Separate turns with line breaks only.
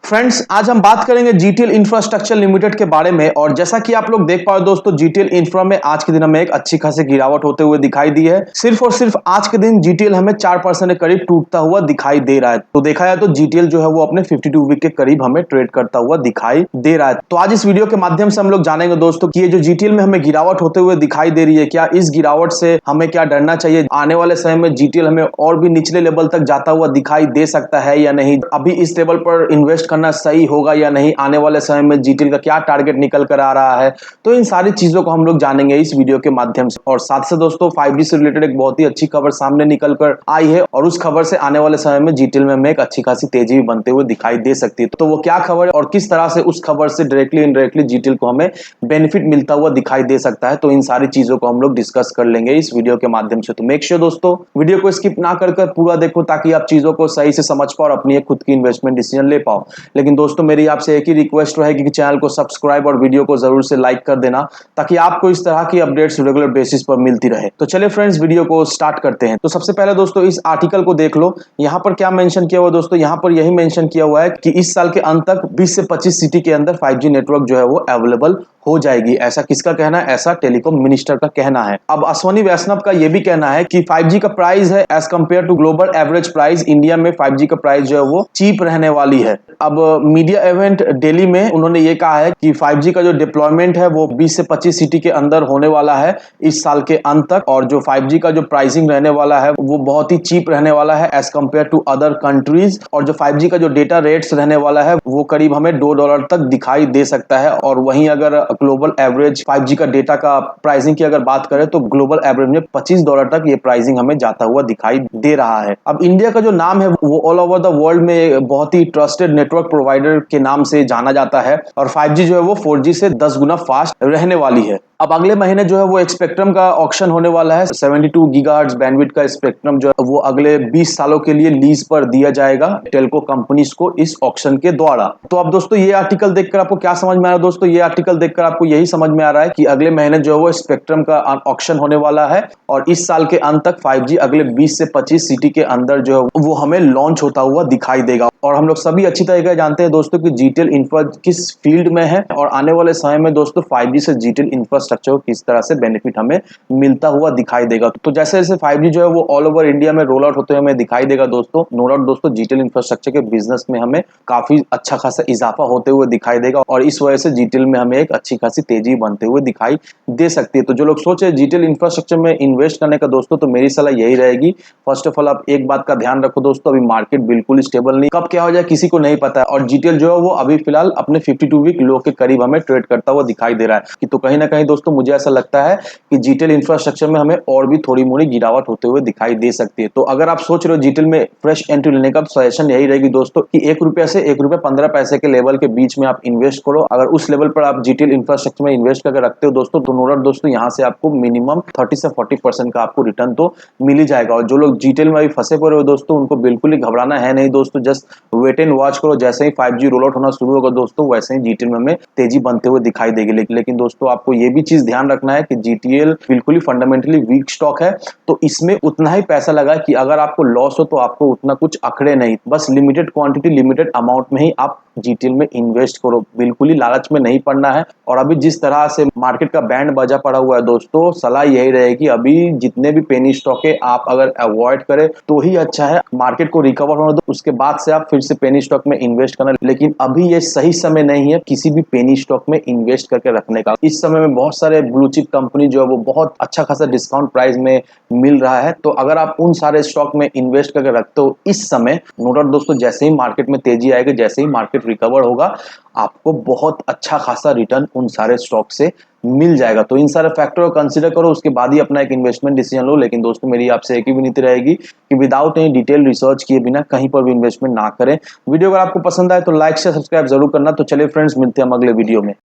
Friends, आज हम बात करेंगे जीटीएल इंफ्रास्ट्रक्चर लिमिटेड के बारे में। और जैसा कि आप लोग देख पाओ दोस्तों, जीटीएल इंफ्रा में आज के दिन हमें एक अच्छी खासी गिरावट होते हुए दिखाई दी है। सिर्फ और सिर्फ आज के दिन जीटीएल हमें 4% के करीब टूटता हुआ दिखाई दे रहा है। तो देखा जाए तो जीटीएल जो है वो अपने 52 वीक के करीब हमें ट्रेड करता हुआ दिखाई दे रहा है। तो आज इस वीडियो के माध्यम से हम लोग जानेंगे दोस्तों कि ये जो जीटीएल में हमें गिरावट होते हुए दिखाई दे रही है, क्या इस गिरावट से हमें क्या डरना चाहिए? आने वाले समय में जीटीएल हमें और भी निचले लेवल तक जाता हुआ दिखाई दे सकता है या नहीं? अभी इस लेवल पर इन्वेस्ट करना सही होगा या नहीं? आने वाले समय में जीटीएल का क्या टारगेट निकल कर आ रहा है? तो इन सारी चीजों को हम लोग जानेंगे इस वीडियो के माध्यम से। और साथ से दोस्तों 5G से रिलेटेड एक बहुत ही अच्छी खबर सामने निकल कर आई है, और उस खबर से आने वाले समय में जीटीएल में हमें एक अच्छी खासी तेजी भी बनते हुए दिखाई दे सकती है। तो वो क्या खबर है और किस तरह से उस खबर से डायरेक्टली इनडायरेक्टली जीटीएल को हमें बेनिफिट मिलता हुआ दिखाई दे सकता है, तो इन सारी चीजों को हम लोग डिस्कस कर लेंगे इस वीडियो के माध्यम से। तो मेक श्योर दोस्तों वीडियो को स्किप ना कर पूरा देखो, ताकि आप चीजों को सही से समझ पाओ और अपनी एक खुद की इन्वेस्टमेंट डिसीजन ले पाओ। लेकिन दोस्तों मेरी आपसे एक ही रिक्वेस्ट रहेगी कि चैनल को सब्सक्राइब और वीडियो को जरूर से लाइक कर देना, ताकि आपको इस तरह की अपडेट्स रेगुलर बेसिस पर मिलती रहे। तो चलिए फ्रेंड्स, वीडियो को स्टार्ट करते हैं। तो सबसे पहले दोस्तों इस आर्टिकल को देख लो। यहाँ पर क्या मेंशन किया हुआ दोस्तों? यहाँ पर यही मेंशन किया हुआ है कि इस साल के अंत तक 20 से 25 सिटी के अंदर 5G नेटवर्क जो है वो अवेलेबल हो जाएगी। ऐसा किसका कहना है? ऐसा टेलीकॉम मिनिस्टर का कहना है। अब अश्वनी वैष्णव का यह भी कहना है कि 5G का प्राइस है as compare to global average price, India में 5G का प्राइस जो है वो चीप रहने वाली है। अब मीडिया इवेंट दिल्ली में उन्होंने ये कहा है कि 5G का जो डिप्लॉयमेंट है वो 20 से 25 सिटी के अंदर होने वाला है इस साल के अंत तक, और जो 5G का जो प्राइसिंग रहने वाला है वो बहुत ही चीप रहने वाला है as compare to other countries. और जो 5G का जो डेटा रेट्स रहने वाला है वो करीब हमें $2 तक दिखाई दे सकता है। और वहीं अगर ग्लोबल एवरेज 5G का डेटा का प्राइसिंग की अगर बात करें तो ग्लोबल एवरेज में $25 तक ये प्राइसिंग हमें जाता हुआ दिखाई दे रहा है। अब इंडिया का जो नाम है वो ऑल ओवर द वर्ल्ड में बहुत ही ट्रस्टेड नेटवर्क प्रोवाइडर के नाम से जाना जाता है, और 5G जो है वो 4G से 10 गुना फास्ट रहने वाली है। अब अगले महीने जो है वो एक स्पेक्ट्रम का ऑक्शन होने वाला है। 72 गीगाहर्ट्ज बैंडविड्थ का स्पेक्ट्रम जो है वो अगले 20 सालों के लिए लीज पर दिया जाएगा टेलको कंपनीज को इस ऑक्शन के द्वारा। तो अब दोस्तों ये आर्टिकल देखकर आपको क्या समझ में आ रहा है? दोस्तों ये आर्टिकल देखकर आपको यही समझ में आ रहा है कि अगले महीने जो है वो स्पेक्ट्रम का ऑक्शन होने वाला है, और इस साल के अंत तक 5G अगले 20 से 25 सिटी के अंदर जो है वो हमें लॉन्च होता हुआ दिखाई देगा। और हम लोग सभी अच्छी तरीके जानते हैं दोस्तों कि जीटीएल इंफ्रा किस फील्ड में है, और आने वाले समय में दोस्तों 5G से जीटीएल इंफ्रास्ट्रक्चर को किस तरह से बेनिफिट हमें मिलता हुआ दिखाई देगा। तो जैसे जैसे 5G जो है वो ऑल ओवर इंडिया में रोल आउट होते हुए हमें दिखाई देगा दोस्तों, नो डाउट दोस्तों जीटीएल इंफ्रास्ट्रक्चर के बिजनेस में हमें काफी अच्छा खासा इजाफा होते हुए दिखाई देगा, और इस वजह से जीटीएल में हमें एक अच्छी खासी तेजी बनते हुए दिखाई दे सकती है। तो जो लोग सोचे जीटीएल इंफ्रास्ट्रक्चर में इन्वेस्ट करने का दोस्तों, तो मेरी सलाह यही रहेगी, फर्स्ट ऑफ ऑल आप एक बात का ध्यान रखो दोस्तों, अभी मार्केट बिल्कुल स्टेबल नहीं, कब क्या हो जाए किसी को नहीं पता है। और जीटीएल जो है वो अभी फिलहाल अपने 52 वीक लो के करीब हमें ट्रेड करता हुआ दिखाई दे रहा है कि तो कहीं ना कहीं दोस्तों मुझे ऐसा लगता है कि जीटीएल इंफ्रास्ट्रक्चर में हमें और भी थोड़ी मोड़ी गिरावट होते हुए दिखाई दे सकती है। तो अगर आप सोच रहे हो जीटीएल में फ्रेश एंट्री लेने का, सजेशन यही रहेगी दोस्तों कि ₹1 से ₹1.15 के लेवल के बीच में आप इन्वेस्ट करो। अगर उस लेवल पर आप जीटीएल इंफ्रास्ट्रक्चर में इन्वेस्ट करके रखते हो दोस्तों, तो नो डाउट दोस्तों यहाँ से आपको मिनिमम 30 से 40% का आपको रिटर्न तो मिल ही जाएगा। और जो लोग जीटीएल में अभी फंसे पड़े हो दोस्तों, उनको बिल्कुल ही घबराना है नहीं दोस्तों, जस्ट वेट एंड वॉच करो। जैसे ही 5G रोल आउट होना शुरू होगा दोस्तों, वैसे ही जीटीएल में हमें तेजी बनते हुए दिखाई देगी। लेकिन दोस्तों आपको ये भी चीज ध्यान रखना है कि जीटीएल बिल्कुल ही फंडामेंटली वीक स्टॉक है, तो इसमें उतना ही पैसा लगा कि अगर आपको लॉस हो तो आपको उतना कुछ अखड़े नहीं, बस लिमिटेड क्वांटिटी लिमिटेड अमाउंट में ही आप जीटीएल में इन्वेस्ट करो, बिल्कुल ही लालच में नहीं पड़ना है। और अभी जिस तरह से मार्केट का बैंड बजा पड़ा हुआ है दोस्तों, सलाह यही रहेगी अभी जितने भी पेनी स्टॉक है आप अगर अवॉइड करें तो ही अच्छा है। मार्केट को रिकवर होने दो, उसके बाद से आप फिर से पेनी स्टॉक में इन्वेस्ट करना, लेकिन अभी ये सही समय नहीं है किसी भी पेनी स्टॉक में इन्वेस्ट करके रखने का। इस समय में बहुत सारे ब्लू चिप कंपनी जो है वो बहुत अच्छा खासा डिस्काउंट प्राइस में मिल रहा है, तो अगर आप उन सारे स्टॉक में इन्वेस्ट करके रखते हो इस समय, नो डाउट दोस्तों जैसे ही मार्केट में तेजी आएगी, जैसे ही मार्केट रिकवर होगा, आपको बहुत अच्छा खासा रिटर्न उन सारे स्टॉक से मिल जाएगा। तो इन सारे फैक्टर को कंसीडर करो, उसके बाद ही अपना एक इन्वेस्टमेंट डिसीजन लो। लेकिन दोस्तों मेरी आपसे एक ही विनती रहेगी कि विदाउट एनी डिटेल रिसर्च किए बिना कहीं पर भी इन्वेस्टमेंट ना करें। वीडियो अगर आपको पसंद आए तो लाइक से सब्सक्राइब जरूर करना। तो चलिए फ्रेंड्स, मिलते हैं हम अगले वीडियो में।